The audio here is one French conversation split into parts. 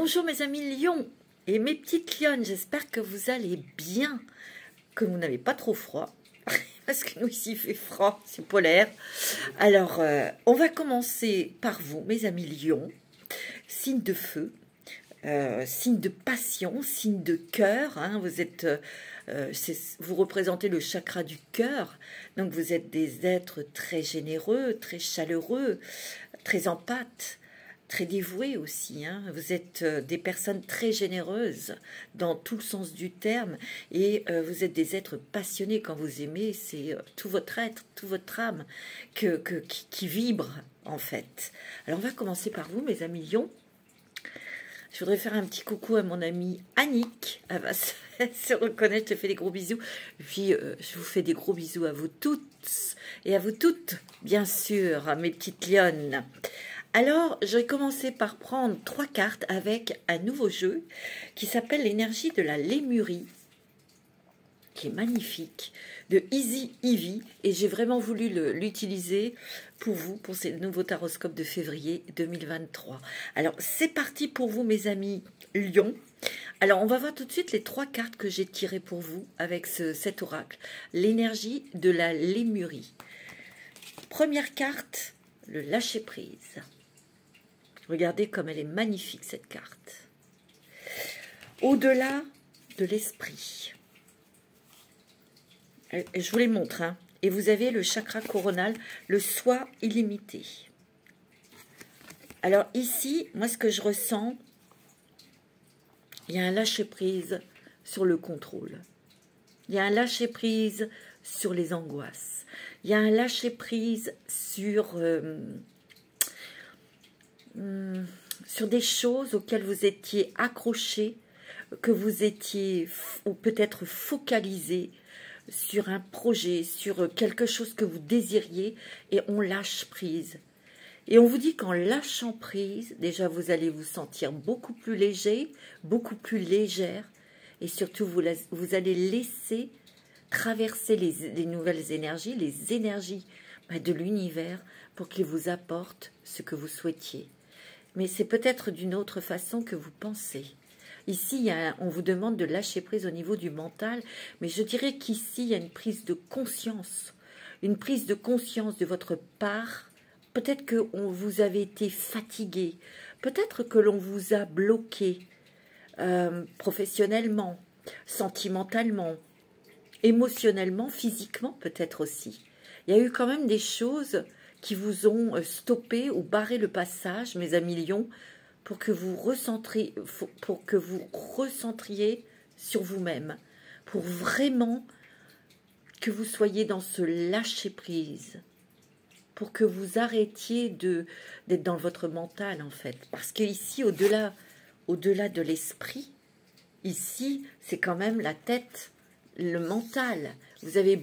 Bonjour mes amis lions et mes petites lionnes, j'espère que vous allez bien, que vous n'avez pas trop froid, parce que nous ici il fait froid, c'est polaire. Alors on va commencer par vous mes amis lions, signe de feu, signe de passion, signe de cœur, hein, vous êtes... vous représentez le chakra du cœur, donc vous êtes des êtres très généreux, très chaleureux, très empathes, très dévoués aussi, hein. Vous êtes des personnes très généreuses dans tout le sens du terme et vous êtes des êtres passionnés quand vous aimez, c'est tout votre être, tout votre âme qui vibre en fait. Alors on va commencer par vous mes amis lions. Je voudrais faire un petit coucou à mon amie Annick. Elle va se reconnaître, je te fais des gros bisous. Et puis, je vous fais des gros bisous à vous toutes et à vous toutes, bien sûr, à mes petites lionnes. Alors, je vais commencer par prendre 3 cartes avec un nouveau jeu qui s'appelle l'énergie de la lémurie, qui est magnifique, de Easy Ivy, et j'ai vraiment voulu l'utiliser pour vous, pour ces nouveaux taroscopes de février 2023. Alors, c'est parti pour vous, mes amis lions. Alors, on va voir tout de suite les 3 cartes que j'ai tirées pour vous avec cet oracle. L'énergie de la lémurie. Première carte, le lâcher-prise. Regardez comme elle est magnifique, cette carte. Au-delà de l'esprit. Je vous les montre, hein. Et vous avez le chakra coronal, le soi illimité. Alors ici, moi ce que je ressens, il y a un lâcher-prise sur le contrôle. Il y a un lâcher-prise sur les angoisses. Il y a un lâcher-prise sur des choses auxquelles vous étiez accrochés, que vous étiez ou peut-être focalisé sur un projet, sur quelque chose que vous désiriez, et on lâche prise. Et on vous dit qu'en lâchant prise, déjà vous allez vous sentir beaucoup plus léger, beaucoup plus légère, et surtout vous allez laisser traverser les nouvelles énergies, les énergies de l'univers pour qu'ils vous apportent ce que vous souhaitiez. Mais c'est peut-être d'une autre façon que vous pensez. Ici, on vous demande de lâcher prise au niveau du mental, mais je dirais qu'ici, il y a une prise de conscience de votre part. Peut-être que vous avez été fatigué, peut-être que l'on vous a bloqué professionnellement, sentimentalement, émotionnellement, physiquement peut-être aussi. Il y a eu quand même des choses qui vous ont stoppé ou barré le passage, mes amis lions, pour que vous recentriez sur vous-même, pour vraiment que vous soyez dans ce lâcher-prise, pour que vous arrêtiez d'être dans votre mental, en fait. Parce qu'ici, au-delà de l'esprit, ici, c'est quand même la tête, le mental. Vous avez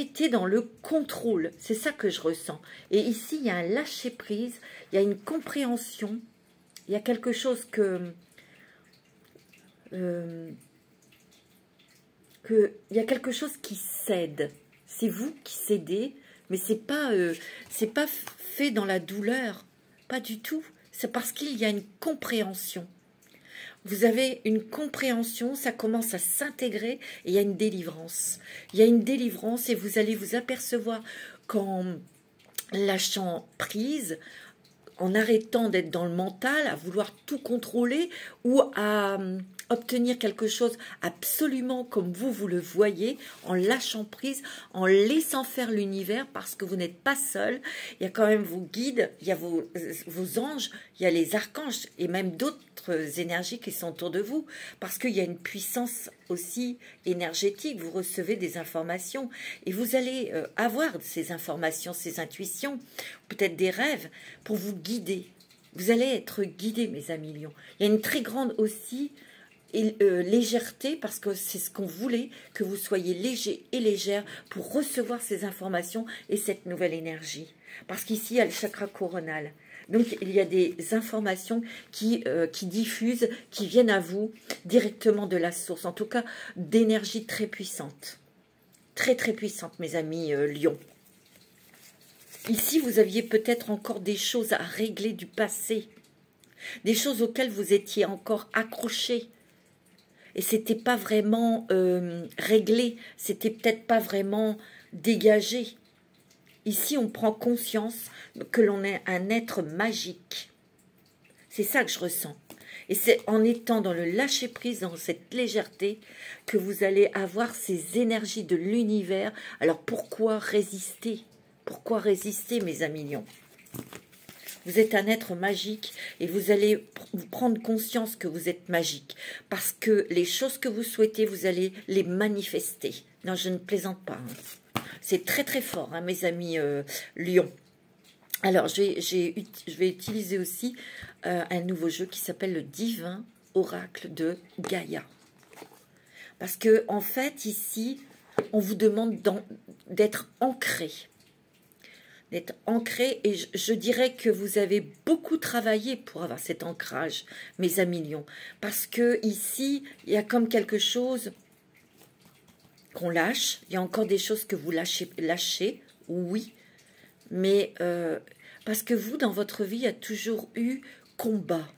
été dans le contrôle, c'est ça que je ressens. Et ici, il y a un lâcher-prise, il y a une compréhension, il y a quelque chose il y a quelque chose qui cède. C'est vous qui cédez, mais c'est pas fait dans la douleur, pas du tout. C'est parce qu'il y a une compréhension. Vous avez une compréhension, ça commence à s'intégrer et il y a une délivrance. Il y a une délivrance et vous allez vous apercevoir qu'en lâchant prise, en arrêtant d'être dans le mental, à vouloir tout contrôler ou à obtenir quelque chose absolument comme vous le voyez, en lâchant prise, en laissant faire l'univers parce que vous n'êtes pas seul. Il y a quand même vos guides, il y a vos anges, il y a les archanges et même d'autres énergies qui sont autour de vous parce qu'il y a une puissance aussi énergétique. Vous recevez des informations et vous allez avoir ces informations, ces intuitions, peut-être des rêves pour vous guider. Vous allez être guidés, mes amis lions. Il y a une très grande aussi légèreté, parce que c'est ce qu'on voulait, que vous soyez léger et légère pour recevoir ces informations et cette nouvelle énergie. Parce qu'ici, il y a le chakra coronal. Donc, il y a des informations qui diffusent, qui viennent à vous directement de la source. En tout cas, d'énergie très puissante. Très, très puissante, mes amis lions. Ici, vous aviez peut-être encore des choses à régler du passé. des choses auxquelles vous étiez encore accrochés. Et c'était pas vraiment réglé, c'était peut-être pas vraiment dégagé. Ici, on prend conscience que l'on est un être magique. C'est ça que je ressens. Et c'est en étant dans le lâcher-prise, dans cette légèreté, que vous allez avoir ces énergies de l'univers. Alors pourquoi résister? Pourquoi résister, mes amis lions? Vous êtes un être magique et vous allez vous prendre conscience que vous êtes magique. Parce que les choses que vous souhaitez, vous allez les manifester. Non, je ne plaisante pas. Hein. C'est très très fort, hein, mes amis lions. Alors, je vais utiliser aussi un nouveau jeu qui s'appelle le Divin Oracle de Gaïa. Parce que, en fait, ici, on vous demande d'être ancré. D'être ancré, et je dirais que vous avez beaucoup travaillé pour avoir cet ancrage, mes amis lions. Parce que ici, il y a comme quelque chose qu'on lâche. Il y a encore des choses que vous lâchez, oui. Mais parce que vous, dans votre vie, il y a toujours eu combat.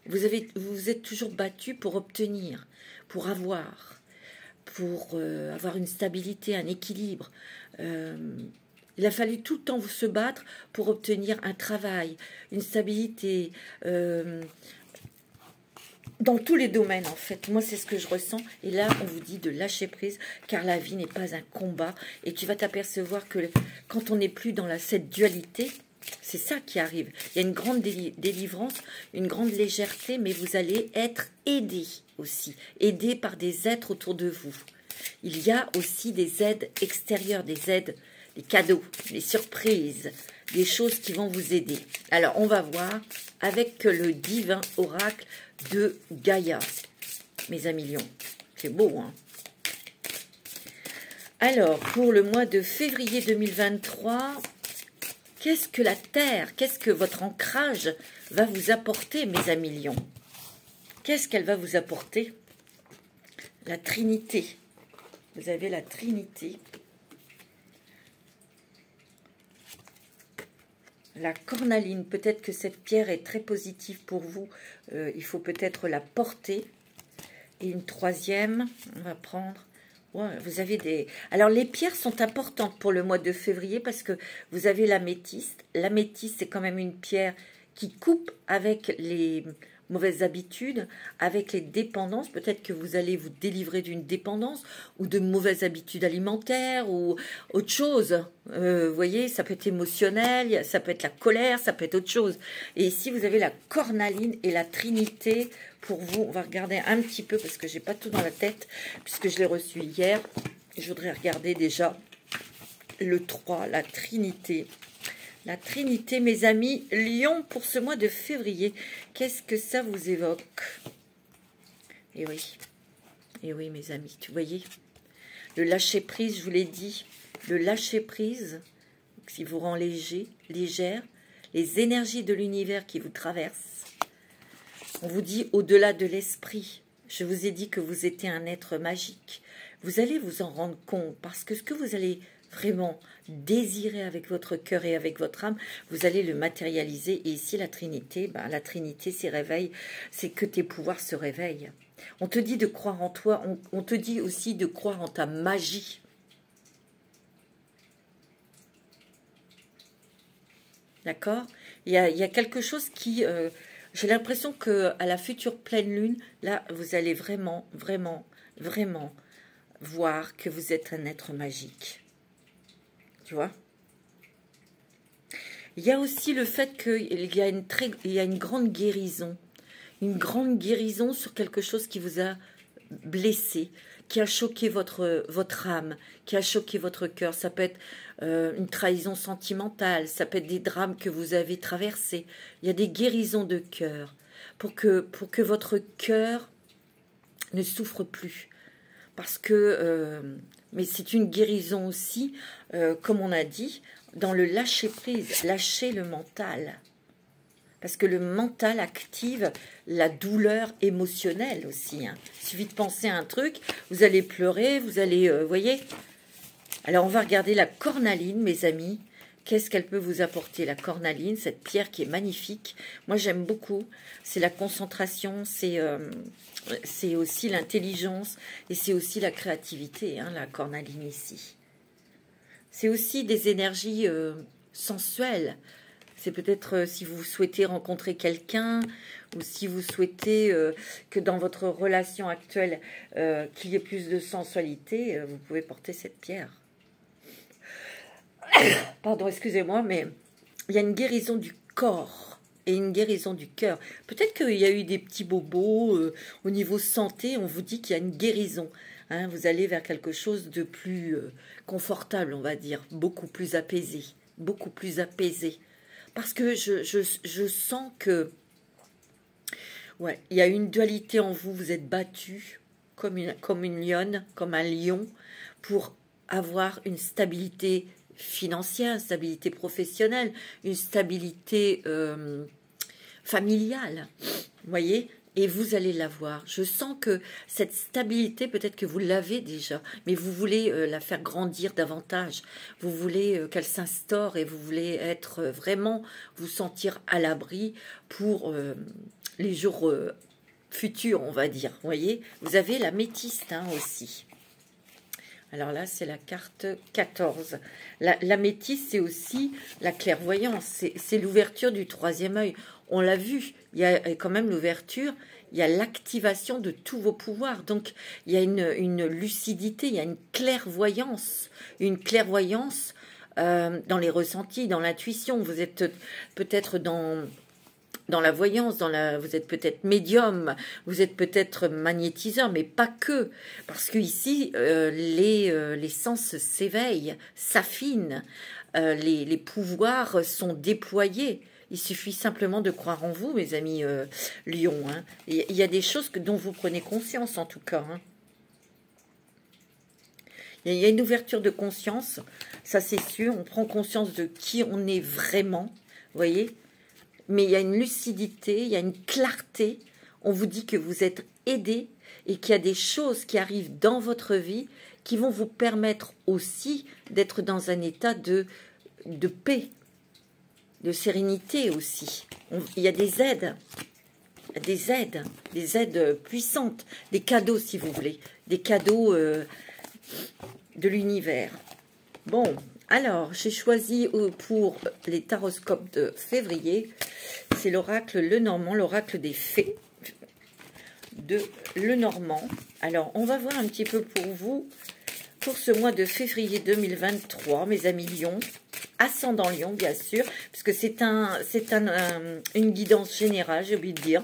Vous vous êtes toujours battu pour obtenir, pour avoir une stabilité, un équilibre. Il a fallu tout le temps se battre pour obtenir un travail, une stabilité, dans tous les domaines en fait. Moi, c'est ce que je ressens. Et là, on vous dit de lâcher prise, car la vie n'est pas un combat. Et tu vas t'apercevoir que quand on n'est plus dans cette dualité, c'est ça qui arrive. Il y a une grande délivrance, une grande légèreté, mais vous allez être aidé aussi. Aidé par des êtres autour de vous. Il y a aussi des aides extérieures, des aides, des cadeaux, des surprises, des choses qui vont vous aider. Alors, on va voir avec le divin oracle de Gaïa, mes amis lions. C'est beau, hein? Alors, pour le mois de février 2023, qu'est-ce que la Terre, qu'est-ce que votre ancrage va vous apporter, mes amis lions? Qu'est-ce qu'elle va vous apporter? La Trinité. Vous avez la Trinité. La cornaline, peut-être que cette pierre est très positive pour vous. Il faut peut-être la porter. Et une troisième, on va prendre... Ouais, vous avez des... Alors, les pierres sont importantes pour le mois de février parce que vous avez l'améthyste. L'améthyste, c'est quand même une pierre qui coupe avec les mauvaises habitudes, avec les dépendances. Peut-être que vous allez vous délivrer d'une dépendance ou de mauvaises habitudes alimentaires ou autre chose. Vous voyez, ça peut être émotionnel, ça peut être la colère, ça peut être autre chose. Et ici, vous avez la cornaline et la Trinité. Pour vous, on va regarder un petit peu parce que j'ai pas tout dans la tête puisque je l'ai reçu hier. Je voudrais regarder déjà le 3, la Trinité. La Trinité, mes amis, Lion pour ce mois de février. Qu'est-ce que ça vous évoque? Eh oui, mes amis, tu voyez. Le lâcher-prise, je vous l'ai dit. Le lâcher-prise, qui vous rend léger, légère. Les énergies de l'univers qui vous traversent. On vous dit au-delà de l'esprit. Je vous ai dit que vous étiez un être magique. Vous allez vous en rendre compte parce que ce que vous allez vraiment désirer avec votre cœur et avec votre âme, vous allez le matérialiser. Et ici, la Trinité, la Trinité, c'est réveil, c'est que tes pouvoirs se réveillent. On te dit de croire en toi, on te dit aussi de croire en ta magie. D'accord? Il y a quelque chose qui... j'ai l'impression qu'à la future pleine lune, là, vous allez vraiment, vraiment, vraiment voir que vous êtes un être magique. Tu vois? Il y a aussi le fait qu'il y a une grande guérison. Une grande guérison sur quelque chose qui vous a blessé, qui a choqué votre âme, qui a choqué votre cœur. Ça peut être une trahison sentimentale, ça peut être des drames que vous avez traversés. Il y a des guérisons de cœur pour que votre cœur ne souffre plus. Parce que, mais c'est une guérison aussi, comme on a dit, dans le lâcher-prise, lâcher le mental. Parce que le mental active la douleur émotionnelle aussi. Hein. Il suffit de penser à un truc, vous allez pleurer, vous allez... voyez. Alors, on va regarder la cornaline, mes amis. qu'est-ce qu'elle peut vous apporter, la cornaline, cette pierre qui est magnifique. Moi, j'aime beaucoup. C'est la concentration, c'est aussi l'intelligence et c'est aussi la créativité, hein, la cornaline ici. C'est aussi des énergies sensuelles. C'est peut-être si vous souhaitez rencontrer quelqu'un ou si vous souhaitez que dans votre relation actuelle, qu'il y ait plus de sensualité, vous pouvez porter cette pierre. Pardon, excusez-moi, mais il y a une guérison du corps et une guérison du cœur. Peut-être qu'il y a eu des petits bobos au niveau santé, on vous dit qu'il y a une guérison. Hein, vous allez vers quelque chose de plus confortable, on va dire, beaucoup plus apaisé, beaucoup plus apaisé. Parce que je sens que, ouais, il y a une dualité en vous, vous êtes battu comme une lionne, comme un lion, pour avoir une stabilité financière, une stabilité professionnelle, une stabilité familiale, vous voyez, et vous allez l'avoir. Je sens que cette stabilité, peut-être que vous l'avez déjà, mais vous voulez la faire grandir davantage, vous voulez qu'elle s'instaure et vous voulez être vraiment, vous sentir à l'abri pour les jours futurs, on va dire, vous voyez. Vous avez la métiste hein, aussi. Alors là, c'est la carte 14. La métisse, c'est aussi la clairvoyance. C'est l'ouverture du troisième œil. On l'a vu, il y a quand même l'ouverture, il y a l'activation de tous vos pouvoirs. Donc, il y a une lucidité, il y a une clairvoyance. Une clairvoyance dans les ressentis, dans l'intuition. Vous êtes peut-être dans la voyance, vous êtes peut-être médium, vous êtes peut-être magnétiseur, mais pas que. Parce que ici, les sens s'éveillent, s'affinent, les pouvoirs sont déployés. Il suffit simplement de croire en vous, mes amis Lion. Hein. Il y a des choses dont vous prenez conscience, en tout cas. Hein. Il y a une ouverture de conscience, ça c'est sûr. On prend conscience de qui on est vraiment, vous voyez. Mais il y a une lucidité, il y a une clarté. On vous dit que vous êtes aidé et qu'il y a des choses qui arrivent dans votre vie qui vont vous permettre aussi d'être dans un état de paix, de sérénité aussi. Il y a des aides puissantes, des cadeaux si vous voulez, des cadeaux de l'univers. Bon, alors j'ai choisi pour les taroscopes de février, c'est l'oracle Lenormand, l'oracle des fées de Lenormand. Alors on va voir un petit peu pour vous, pour ce mois de février 2023, mes amis Lion, ascendant Lion bien sûr, parce que c'est une guidance générale, j'ai oublié de dire.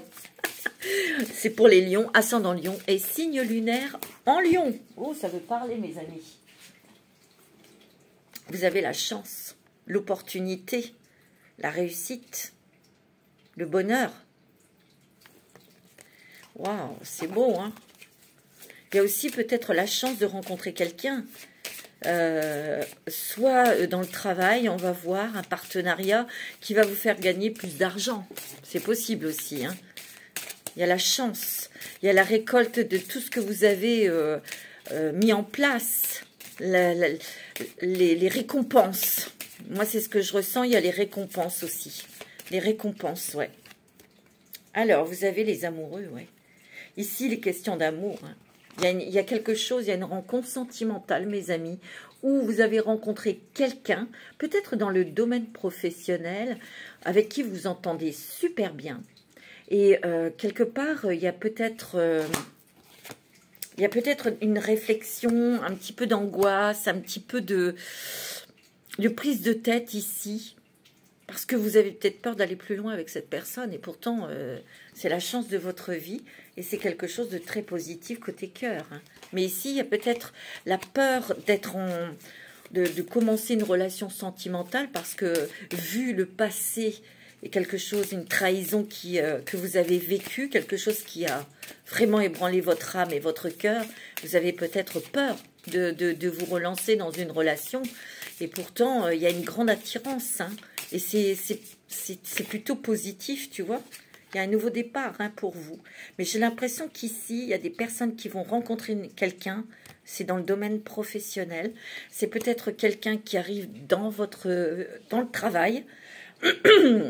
C'est pour les lions, ascendant Lion et signe lunaire en Lion. Oh, ça veut parler mes amis. Vous avez la chance, l'opportunité, la réussite, le bonheur. Waouh, c'est beau, hein? Il y a aussi peut-être la chance de rencontrer quelqu'un. Soit dans le travail, on va voir un partenariat qui va vous faire gagner plus d'argent. C'est possible aussi, hein? Il y a la chance, il y a la récolte de tout ce que vous avez mis en place. Les récompenses. Moi, c'est ce que je ressens. Il y a les récompenses aussi. Les récompenses, ouais. Alors, vous avez les amoureux, ouais. Ici, les questions d'amour. Hein. Il y a quelque chose, il y a une rencontre sentimentale, mes amis, où vous avez rencontré quelqu'un, peut-être dans le domaine professionnel, avec qui vous entendez super bien. Et quelque part, il y a peut-être... il y a peut-être une réflexion, un petit peu d'angoisse, un petit peu de prise de tête ici. Parce que vous avez peut-être peur d'aller plus loin avec cette personne. Et pourtant, c'est la chance de votre vie. Et c'est quelque chose de très positif côté cœur. Hein. Mais ici, il y a peut-être la peur de commencer une relation sentimentale. Parce que vu le passé et quelque chose, une trahison que vous avez vécue, quelque chose qui a vraiment ébranlé votre âme et votre cœur, vous avez peut-être peur de vous relancer dans une relation. Et pourtant, il y a une grande attirance. Hein. Et c'est plutôt positif, tu vois. Il y a un nouveau départ hein, pour vous. Mais j'ai l'impression qu'ici, il y a des personnes qui vont rencontrer quelqu'un c'est dans le domaine professionnel. C'est peut-être quelqu'un qui arrive dans le travail,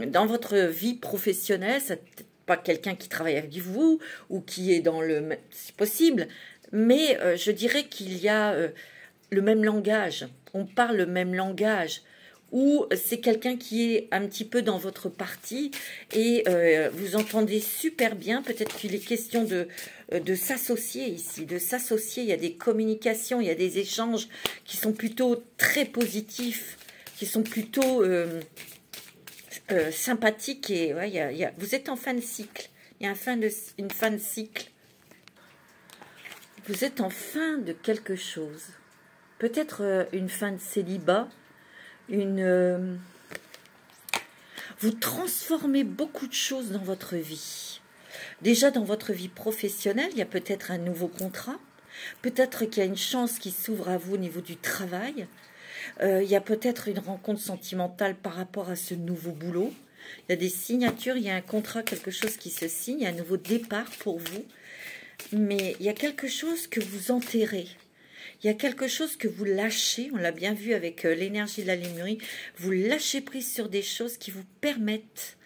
dans votre vie professionnelle. C'est pas quelqu'un qui travaille avec vous ou qui est dans le... C'est possible, mais je dirais qu'il y a le même langage. On parle le même langage. Ou c'est quelqu'un qui est un petit peu dans votre partie et vous entendez super bien. Peut-être qu'il est question de s'associer ici, de s'associer. Il y a des communications, il y a des échanges qui sont plutôt très positifs, qui sont plutôt sympathiques. Et ouais, vous êtes en fin de cycle. Il y a une fin de cycle. Vous êtes en fin de quelque chose. Peut-être une fin de célibat. Vous transformez beaucoup de choses dans votre vie. Déjà dans votre vie professionnelle, il y a peut-être un nouveau contrat. Peut-être qu'il y a une chance qui s'ouvre à vous au niveau du travail. Il y a peut-être une rencontre sentimentale par rapport à ce nouveau boulot. Il y a des signatures, il y a un contrat, quelque chose qui se signe, il y a un nouveau départ pour vous. Mais il y a quelque chose que vous enterrez. Il y a quelque chose que vous lâchez, on l'a bien vu avec l'énergie de la Lémurie, vous lâchez prise sur des choses qui vous permettent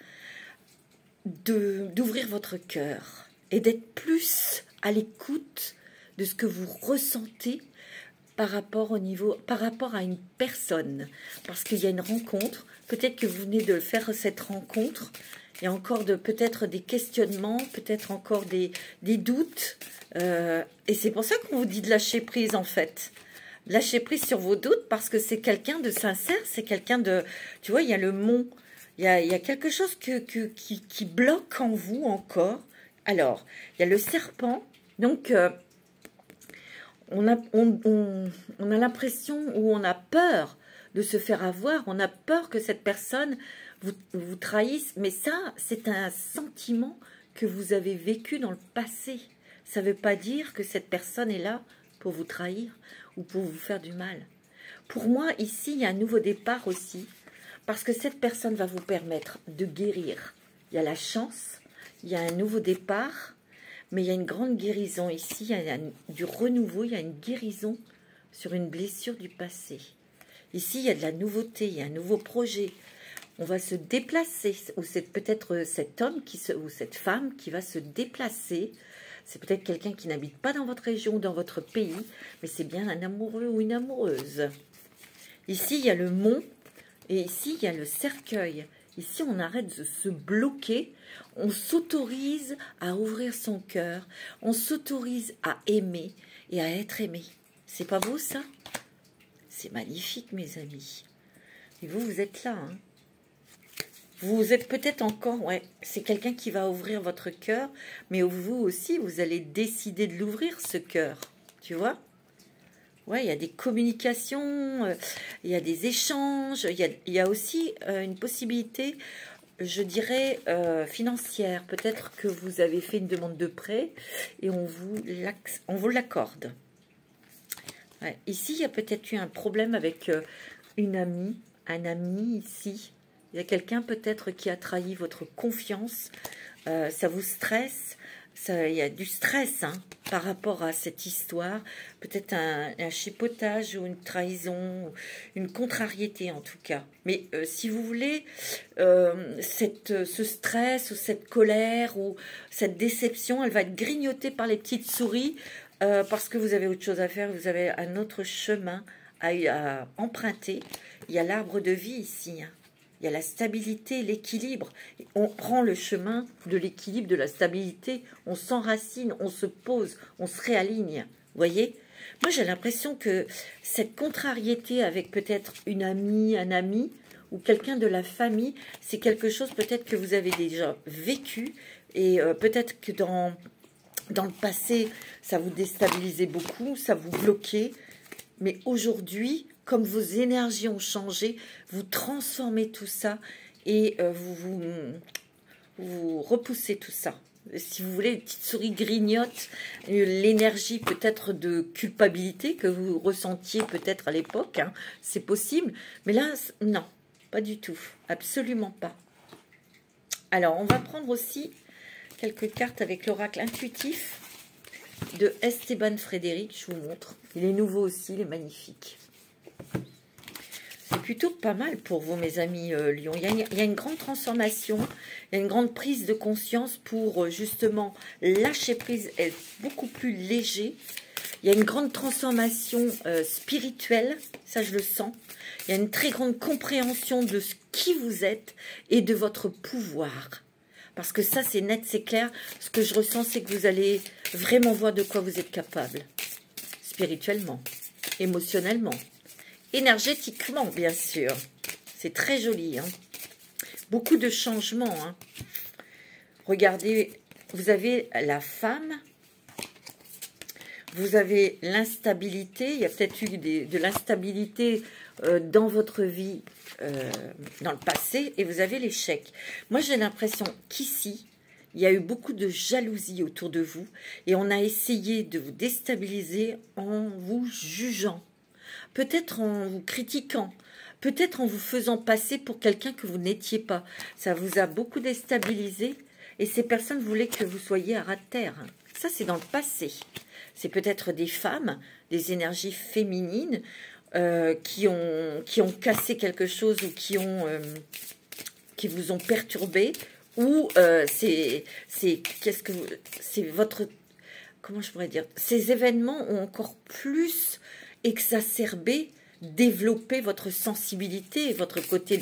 d'ouvrir votre cœur et d'être plus à l'écoute de ce que vous ressentez par rapport à une personne. Parce qu'il y a une rencontre, peut-être que vous venez de faire cette rencontre, il y a encore peut-être des questionnements, peut-être encore des doutes. Et c'est pour ça qu'on vous dit de lâcher prise en fait. Lâcher prise sur vos doutes parce que c'est quelqu'un de sincère, c'est quelqu'un de... Tu vois, il y a le mont, il y a quelque chose qui bloque en vous encore. Alors, il y a le serpent, donc on a l'impression ou on a peur de se faire avoir, on a peur que cette personne vous trahisse, mais ça, c'est un sentiment que vous avez vécu dans le passé. Ça ne veut pas dire que cette personne est là pour vous trahir ou pour vous faire du mal. Pour moi, ici, il y a un nouveau départ aussi, parce que cette personne va vous permettre de guérir. Il y a la chance, il y a un nouveau départ, mais il y a une grande guérison ici, il y a du renouveau, il y a une guérison sur une blessure du passé. Ici, il y a de la nouveauté, il y a un nouveau projet. On va se déplacer, ou c'est peut-être cet homme ou cette femme qui va se déplacer. C'est peut-être quelqu'un qui n'habite pas dans votre région ou dans votre pays, mais c'est bien un amoureux ou une amoureuse. Ici, il y a le mont et ici, il y a le cercueil. Ici, on arrête de se bloquer, on s'autorise à ouvrir son cœur, on s'autorise à aimer et à être aimé. C'est pas beau ça? C'est magnifique, mes amis. Et vous, vous êtes là, hein? Vous êtes peut-être encore, ouais, c'est quelqu'un qui va ouvrir votre cœur, mais vous aussi, vous allez décider de l'ouvrir, ce cœur, tu vois? Ouais, il y a des communications, il y a des échanges, il y a aussi une possibilité, je dirais, financière. Peut-être que vous avez fait une demande de prêt et on vous l'accorde. Ouais. Ici, il y a peut-être eu un problème avec une amie, un ami ici. Il y a quelqu'un peut-être qui a trahi votre confiance. Ça vous stresse. Il y a du stress hein, par rapport à cette histoire. Peut-être un chipotage ou une trahison, une contrariété en tout cas. Mais si vous voulez, ce stress ou cette colère ou cette déception, elle va être grignotée par les petites souris parce que vous avez autre chose à faire. Vous avez un autre chemin à emprunter. Il y a l'arbre de vie ici, hein. Il y a la stabilité, l'équilibre. On prend le chemin de l'équilibre, de la stabilité. On s'enracine, on se pose, on se réaligne. Vous voyez? Moi, j'ai l'impression que cette contrariété avec peut-être une amie, un ami ou quelqu'un de la famille, c'est quelque chose peut-être que vous avez déjà vécu. Et peut-être que dans le passé, ça vous déstabilisait beaucoup, ça vous bloquait. Mais aujourd'hui, comme vos énergies ont changé, vous transformez tout ça et vous repoussez tout ça. Si vous voulez, les petites souris grignotent l'énergie peut-être de culpabilité que vous ressentiez peut-être à l'époque. Hein, c'est possible. Mais là, non, pas du tout. Absolument pas. Alors, on va prendre aussi quelques cartes avec l'oracle intuitif. de Esteban Frédéric, je vous montre. Il est nouveau aussi, il est magnifique. C'est plutôt pas mal pour vous, mes amis Lion. Il y a une grande transformation, il y a une grande prise de conscience pour justement lâcher prise, être beaucoup plus léger. Il y a une grande transformation spirituelle, ça je le sens. Il y a une très grande compréhension de ce qui vous êtes et de votre pouvoir. Parce que ça, c'est net, c'est clair. Ce que je ressens, c'est que vous allez vraiment voir de quoi vous êtes capable. Spirituellement, émotionnellement, énergétiquement, bien sûr. C'est très joli. Hein. Beaucoup de changements. Hein. Regardez, vous avez la femme. Vous avez l'instabilité. Il y a peut-être eu de l'instabilité dans votre vie, dans le passé. Et vous avez l'échec. Moi, j'ai l'impression qu'ici, il y a eu beaucoup de jalousie autour de vous. Et on a essayé de vous déstabiliser en vous jugeant. Peut-être en vous critiquant. Peut-être en vous faisant passer pour quelqu'un que vous n'étiez pas. Ça vous a beaucoup déstabilisé. Et ces personnes voulaient que vous soyez à ras de terre. Ça, c'est dans le passé. C'est peut-être des femmes, des énergies féminines qui ont cassé quelque chose ou qui vous ont perturbé. Ou c'est votre, comment je pourrais dire, ces événements ont encore plus exacerbé, développé votre sensibilité et votre côté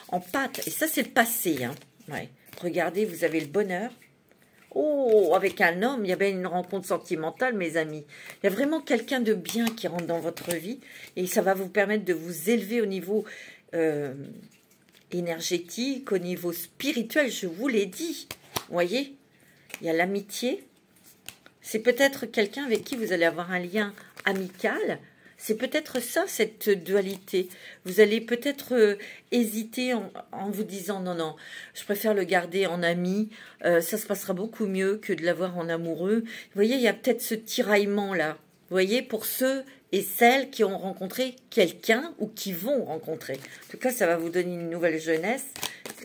en pâte. Et ça, c'est le passé. Hein. Ouais. Regardez, vous avez le bonheur. Oh, avec un homme, il y avait une rencontre sentimentale, mes amis. Il y a vraiment quelqu'un de bien qui rentre dans votre vie et ça va vous permettre de vous élever au niveau énergétique, au niveau spirituel, je vous l'ai dit. Vous voyez, il y a l'amitié. C'est peut-être quelqu'un avec qui vous allez avoir un lien amical. C'est peut-être ça, cette dualité. Vous allez peut-être hésiter en vous disant « Non, non, je préfère le garder en ami. Ça se passera beaucoup mieux que de l'avoir en amoureux. » Vous voyez, il y a peut-être ce tiraillement-là. Vous voyez, pour ceux et celles qui ont rencontré quelqu'un ou qui vont rencontrer. En tout cas, ça va vous donner une nouvelle jeunesse.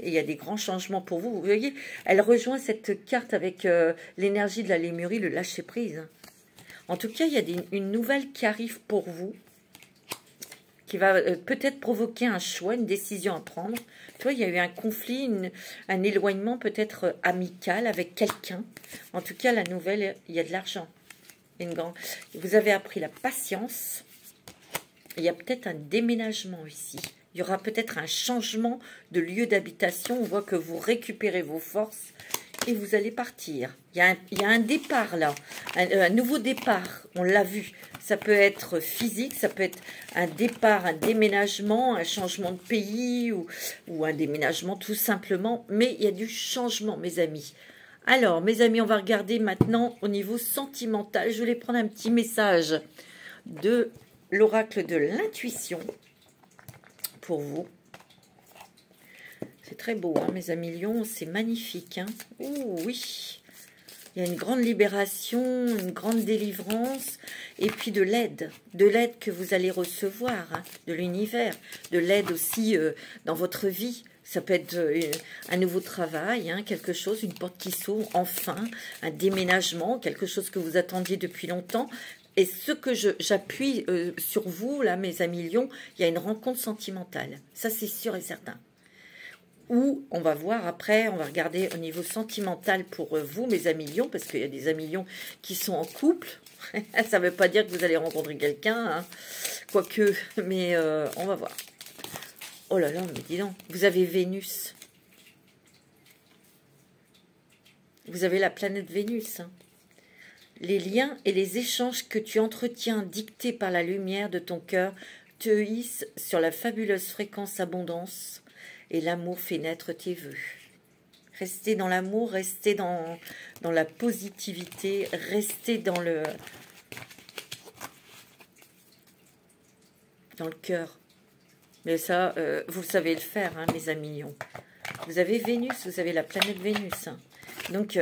Et il y a des grands changements pour vous. Vous voyez, elle rejoint cette carte avec l'énergie de la lémurie, le lâcher-prise. En tout cas, il y a une nouvelle qui arrive pour vous, qui va peut-être provoquer un choix, une décision à prendre. Tu vois, il y a eu un conflit, un éloignement peut-être amical avec quelqu'un. En tout cas, la nouvelle, il y a de l'argent. Vous avez appris la patience. Il y a peut-être un déménagement ici. Il y aura peut-être un changement de lieu d'habitation. On voit que vous récupérez vos forces. Et vous allez partir. Il y a un départ là, un nouveau départ, on l'a vu. Ça peut être physique, ça peut être un départ, un déménagement, un changement de pays ou un déménagement tout simplement. Mais il y a du changement, mes amis. Alors, mes amis, on va regarder maintenant au niveau sentimental. Je voulais prendre un petit message de l'oracle de l'intuition pour vous. C'est très beau, hein, mes amis Lions, c'est magnifique. Hein. Oh, oui, il y a une grande libération, une grande délivrance, et puis de l'aide que vous allez recevoir, hein, de l'univers, de l'aide aussi dans votre vie. Ça peut être un nouveau travail, hein, quelque chose, une porte qui s'ouvre, enfin, un déménagement, quelque chose que vous attendiez depuis longtemps. Et ce que j'appuie sur vous, là, mes amis Lions, il y a une rencontre sentimentale. Ça, c'est sûr et certain. Ou on va voir après, on va regarder au niveau sentimental pour vous, mes amis Lions, parce qu'il y a des amis Lions qui sont en couple. Ça ne veut pas dire que vous allez rencontrer quelqu'un, hein. Quoique, mais on va voir. Oh là là, mais dis donc, vous avez Vénus. Vous avez la planète Vénus. Hein. Les liens et les échanges que tu entretiens dictés par la lumière de ton cœur te hissent sur la fabuleuse fréquence abondance. Et l'amour fait naître tes vœux. Restez dans l'amour, restez dans la positivité, restez dans le cœur. Mais ça, vous savez le faire, hein, mes amis Lions. Vous avez Vénus, vous avez la planète Vénus. Hein. Donc,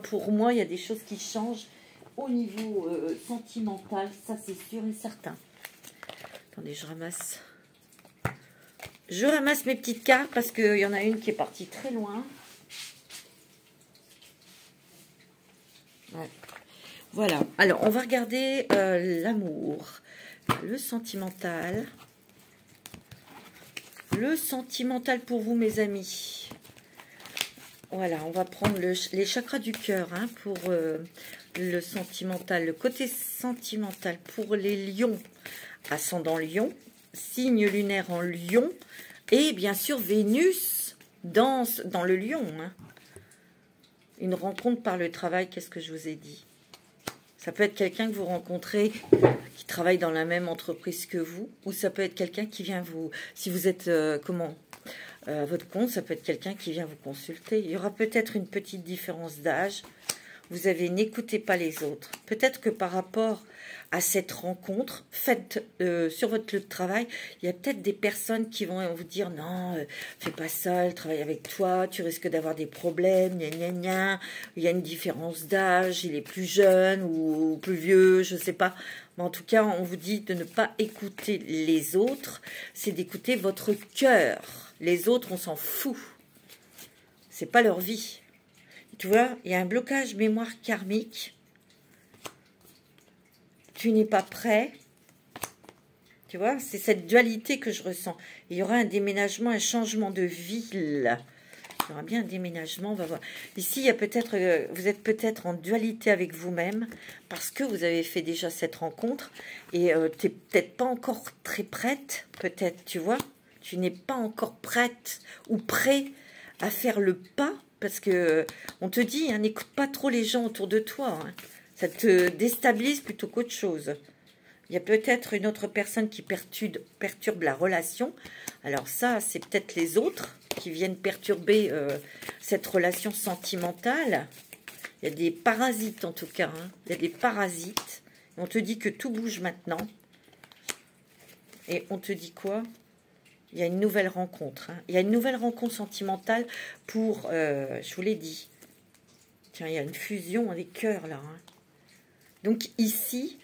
pour moi, il y a des choses qui changent au niveau sentimental. Ça, c'est sûr et certain. Attendez, je ramasse. Je ramasse mes petites cartes parce qu'il y en a une qui est partie très loin. Ouais. Voilà. Alors, on va regarder l'amour. Le sentimental. Le sentimental pour vous, mes amis. Voilà, on va prendre les chakras du cœur hein, pour le sentimental. Le côté sentimental pour les lions. Ascendant lion. Signe lunaire en lion. Et bien sûr, Vénus dans le lion. Hein. Une rencontre par le travail, qu'est-ce que je vous ai dit? Ça peut être quelqu'un que vous rencontrez qui travaille dans la même entreprise que vous, ou ça peut être quelqu'un qui vient vous... Si vous êtes, à votre compte, ça peut être quelqu'un qui vient vous consulter. Il y aura peut-être une petite différence d'âge. Vous avez n'écoutez pas les autres. Peut-être que par rapport à cette rencontre, faites sur votre lieu de travail, il y a peut-être des personnes qui vont vous dire non, fais pas ça, elle travaille avec toi, tu risques d'avoir des problèmes, gna gna gna. Il y a une différence d'âge, il est plus jeune ou plus vieux, je sais pas. Mais en tout cas, on vous dit de ne pas écouter les autres, c'est d'écouter votre cœur. Les autres, on s'en fout. C'est pas leur vie. Tu vois, il y a un blocage mémoire karmique. Tu n'es pas prêt. Tu vois, c'est cette dualité que je ressens. Il y aura un déménagement, un changement de ville. Il y aura bien un déménagement, on va voir. Ici, il y a peut-être, vous êtes peut-être en dualité avec vous-même parce que vous avez fait déjà cette rencontre et tu n'es peut-être pas encore très prête, peut-être, tu vois. Tu n'es pas encore prête ou prêt à faire le pas parce que on te dit, hein, n'écoute pas trop les gens autour de toi. Hein. Ça te déstabilise plutôt qu'autre chose. Il y a peut-être une autre personne qui perturbe la relation. Alors ça, c'est peut-être les autres qui viennent perturber cette relation sentimentale. Il y a des parasites en tout cas. Hein. Il y a des parasites. On te dit que tout bouge maintenant. Et on te dit quoi? Il y a une nouvelle rencontre. Hein. Il y a une nouvelle rencontre sentimentale pour... je vous l'ai dit. Tiens, il y a une fusion des cœurs là. Hein. Donc ici,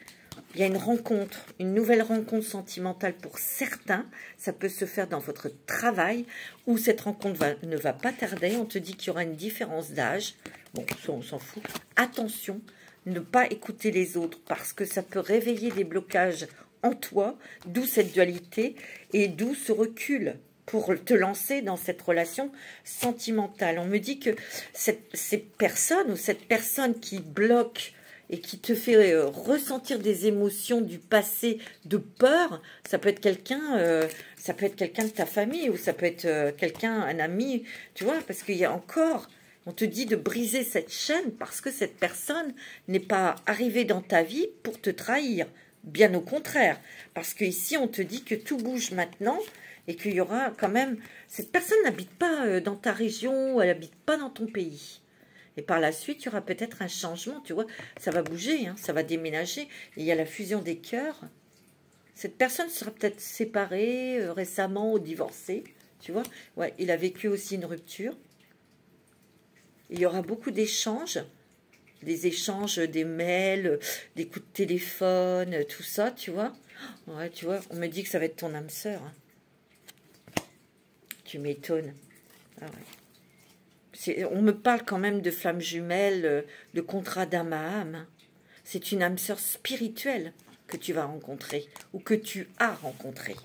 il y a une rencontre, une nouvelle rencontre sentimentale pour certains. Ça peut se faire dans votre travail où cette rencontre ne va pas tarder. On te dit qu'il y aura une différence d'âge. Bon, ça on s'en fout. Attention, ne pas écouter les autres parce que ça peut réveiller des blocages en toi, d'où cette dualité et d'où ce recul pour te lancer dans cette relation sentimentale. On me dit que ces personnes ou cette personne qui bloque et qui te fait ressentir des émotions du passé de peur, ça peut être quelqu'un de ta famille ou ça peut être quelqu'un, un ami, tu vois, parce qu'il y a encore, on te dit de briser cette chaîne parce que cette personne n'est pas arrivée dans ta vie pour te trahir, bien au contraire, parce qu'ici on te dit que tout bouge maintenant et qu'il y aura quand même, cette personne n'habite pas dans ta région, elle n'habite pas dans ton pays. Et par la suite, il y aura peut-être un changement, tu vois. Ça va bouger, hein, ça va déménager. Et il y a la fusion des cœurs. Cette personne sera peut-être séparée récemment ou divorcée, tu vois. Ouais, il a vécu aussi une rupture. Il y aura beaucoup d'échanges. Des échanges, des mails, des coups de téléphone, tout ça, tu vois. Ouais, tu vois, on me dit que ça va être ton âme sœur. Hein. Tu m'étonnes. Ah ouais. On me parle quand même de flammes jumelles, de contrat d'âme à âme. C'est une âme sœur spirituelle que tu vas rencontrer ou que tu as rencontrée.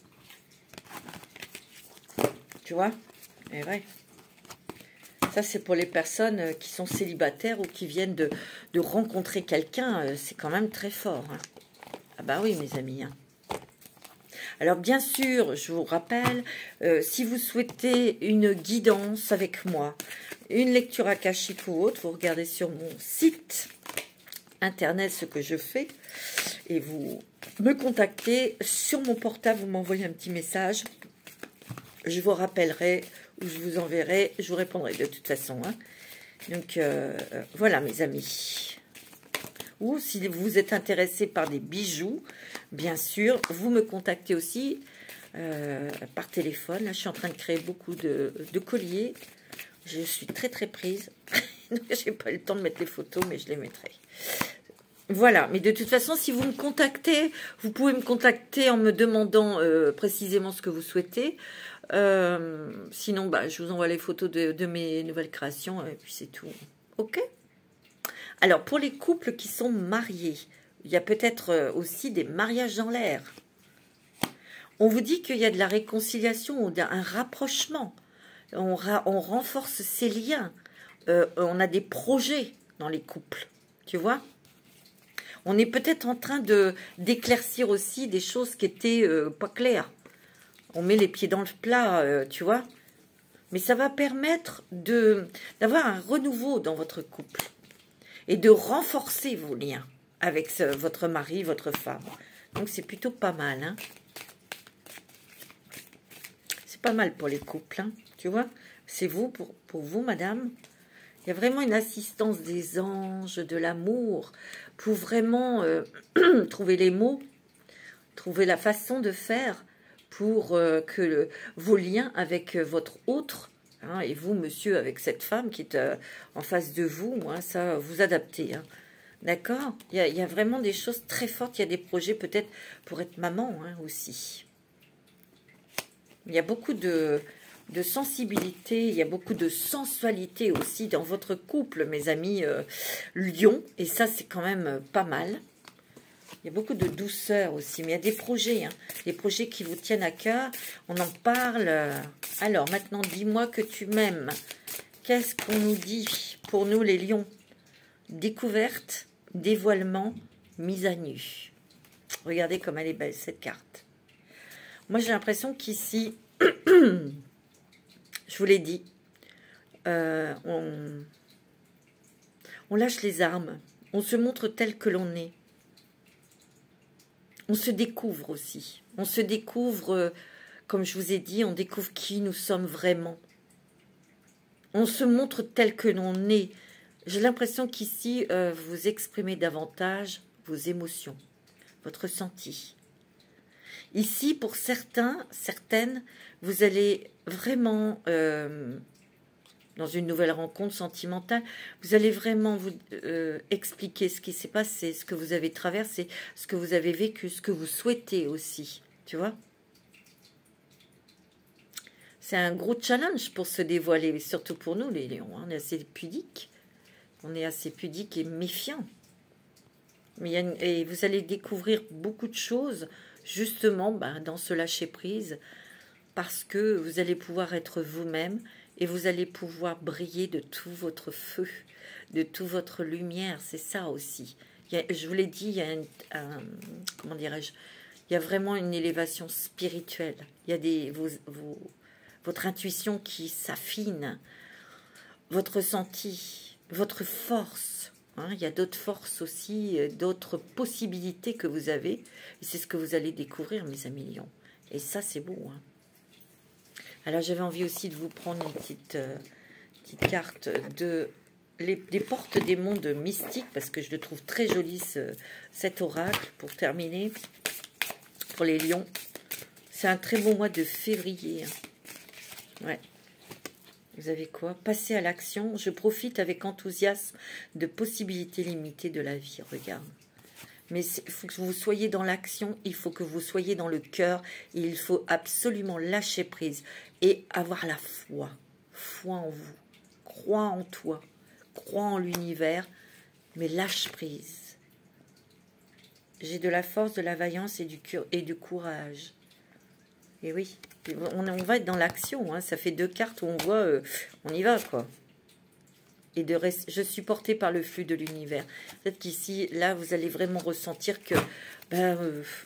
Tu vois? C'est vrai. Ça, c'est pour les personnes qui sont célibataires ou qui viennent de rencontrer quelqu'un. C'est quand même très fort. Hein. Ah bah oui, mes amis. Hein. Alors, bien sûr, je vous rappelle, si vous souhaitez une guidance avec moi, une lecture akashique ou autre, vous regardez sur mon site internet ce que je fais et vous me contactez sur mon portable, vous m'envoyez un petit message, je vous rappellerai ou je vous enverrai, je vous répondrai de toute façon. Hein. Donc, voilà mes amis. Ou si vous êtes intéressé par des bijoux, bien sûr, vous me contactez aussi par téléphone. Là, je suis en train de créer beaucoup de colliers. Je suis très très prise. Je n'ai pas eu le temps de mettre les photos, mais je les mettrai. Voilà, mais de toute façon, si vous me contactez, vous pouvez me contacter en me demandant précisément ce que vous souhaitez. Sinon, bah, je vous envoie les photos de mes nouvelles créations et puis c'est tout. Ok ? Alors, pour les couples qui sont mariés, il y a peut-être aussi des mariages dans l'air. On vous dit qu'il y a de la réconciliation ou un rapprochement. On renforce ces liens. On a des projets dans les couples, tu vois. On est peut-être en train d'éclaircir aussi des choses qui étaient pas claires. On met les pieds dans le plat, tu vois. Mais ça va permettre d'avoir un renouveau dans votre couple et de renforcer vos liens avec votre mari, votre femme. Donc c'est plutôt pas mal, hein. C'est pas mal pour les couples, hein, tu vois. C'est vous, pour vous, madame. Il y a vraiment une assistance des anges, de l'amour, pour vraiment trouver les mots, trouver la façon de faire pour que vos liens avec votre autre, hein, et vous, monsieur, avec cette femme qui est en face de vous, hein, ça, vous adaptez, hein. D'accord. Il y a vraiment des choses très fortes. Il y a des projets peut-être pour être maman, hein, aussi. Il y a beaucoup de sensibilité, il y a beaucoup de sensualité aussi dans votre couple, mes amis lions. Et ça, c'est quand même pas mal. Il y a beaucoup de douceur aussi, mais il y a des projets, hein, des projets qui vous tiennent à cœur. On en parle. Alors, maintenant, dis-moi que tu m'aimes. Qu'est-ce qu'on nous dit pour nous, les lions? Découverte, dévoilement, mise à nu. Regardez comme elle est belle, cette carte. Moi, j'ai l'impression qu'ici, je vous l'ai dit, on lâche les armes. On se montre tel que l'on est. On se découvre aussi. On se découvre, comme je vous ai dit, on découvre qui nous sommes vraiment. On se montre tel que l'on est. J'ai l'impression qu'ici, vous exprimez davantage vos émotions, votre ressenti. Ici, pour certaines, vous allez vraiment, dans une nouvelle rencontre sentimentale, vous allez vraiment vous expliquer ce qui s'est passé, ce que vous avez traversé, ce que vous avez vécu, ce que vous souhaitez aussi, tu vois. C'est un gros challenge pour se dévoiler, surtout pour nous, les lions, hein. On est assez pudiques. On est assez pudiques et méfiants. Mais et vous allez découvrir beaucoup de choses, justement, dans ce lâcher-prise, parce que vous allez pouvoir être vous-même et vous allez pouvoir briller de tout votre feu, de toute votre lumière. C'est ça aussi. Je vous l'ai dit, il y a comment dirais-je, il y a vraiment une élévation spirituelle. Il y a votre intuition qui s'affine, votre ressenti, votre force, hein. Il y a d'autres forces aussi, d'autres possibilités que vous avez. Et c'est ce que vous allez découvrir, mes amis lions. Et ça, c'est beau, hein. Alors, j'avais envie aussi de vous prendre une petite carte des portes des mondes mystiques, parce que je le trouve très joli, cet oracle, pour terminer, pour les lions. C'est un très bon mois de février, hein. Ouais. Vous avez quoi? Passer à l'action. Je profite avec enthousiasme de possibilités limitées de la vie. Regarde. Mais il faut que vous soyez dans l'action. Il faut que vous soyez dans le cœur. Il faut absolument lâcher prise et avoir la foi. Foi en vous. Crois en toi. Crois en l'univers. Mais lâche prise. J'ai de la force, de la vaillance et du courage. Et oui. On va être dans l'action, hein. Ça fait 2 cartes où on voit, on y va, quoi. Et je suis portée par le flux de l'univers. Peut-être qu'ici, là, vous allez vraiment ressentir que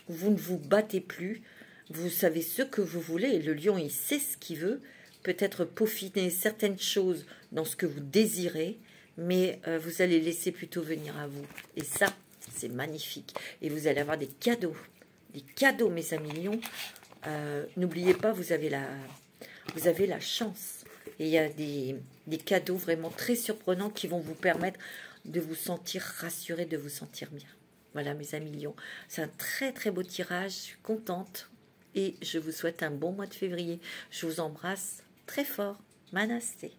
vous ne vous battez plus. Vous savez ce que vous voulez. Et le lion, il sait ce qu'il veut. Peut-être peaufiner certaines choses dans ce que vous désirez. Mais vous allez laisser plutôt venir à vous. Et ça, c'est magnifique. Et vous allez avoir des cadeaux. Des cadeaux, mes amis lions. N'oubliez pas, vous avez la chance. Et il y a des cadeaux vraiment très surprenants qui vont vous permettre de vous sentir rassuré, de vous sentir bien. Voilà, mes amis lions. C'est un très très beau tirage. Je suis contente. Et je vous souhaite un bon mois de février. Je vous embrasse très fort. Manasté.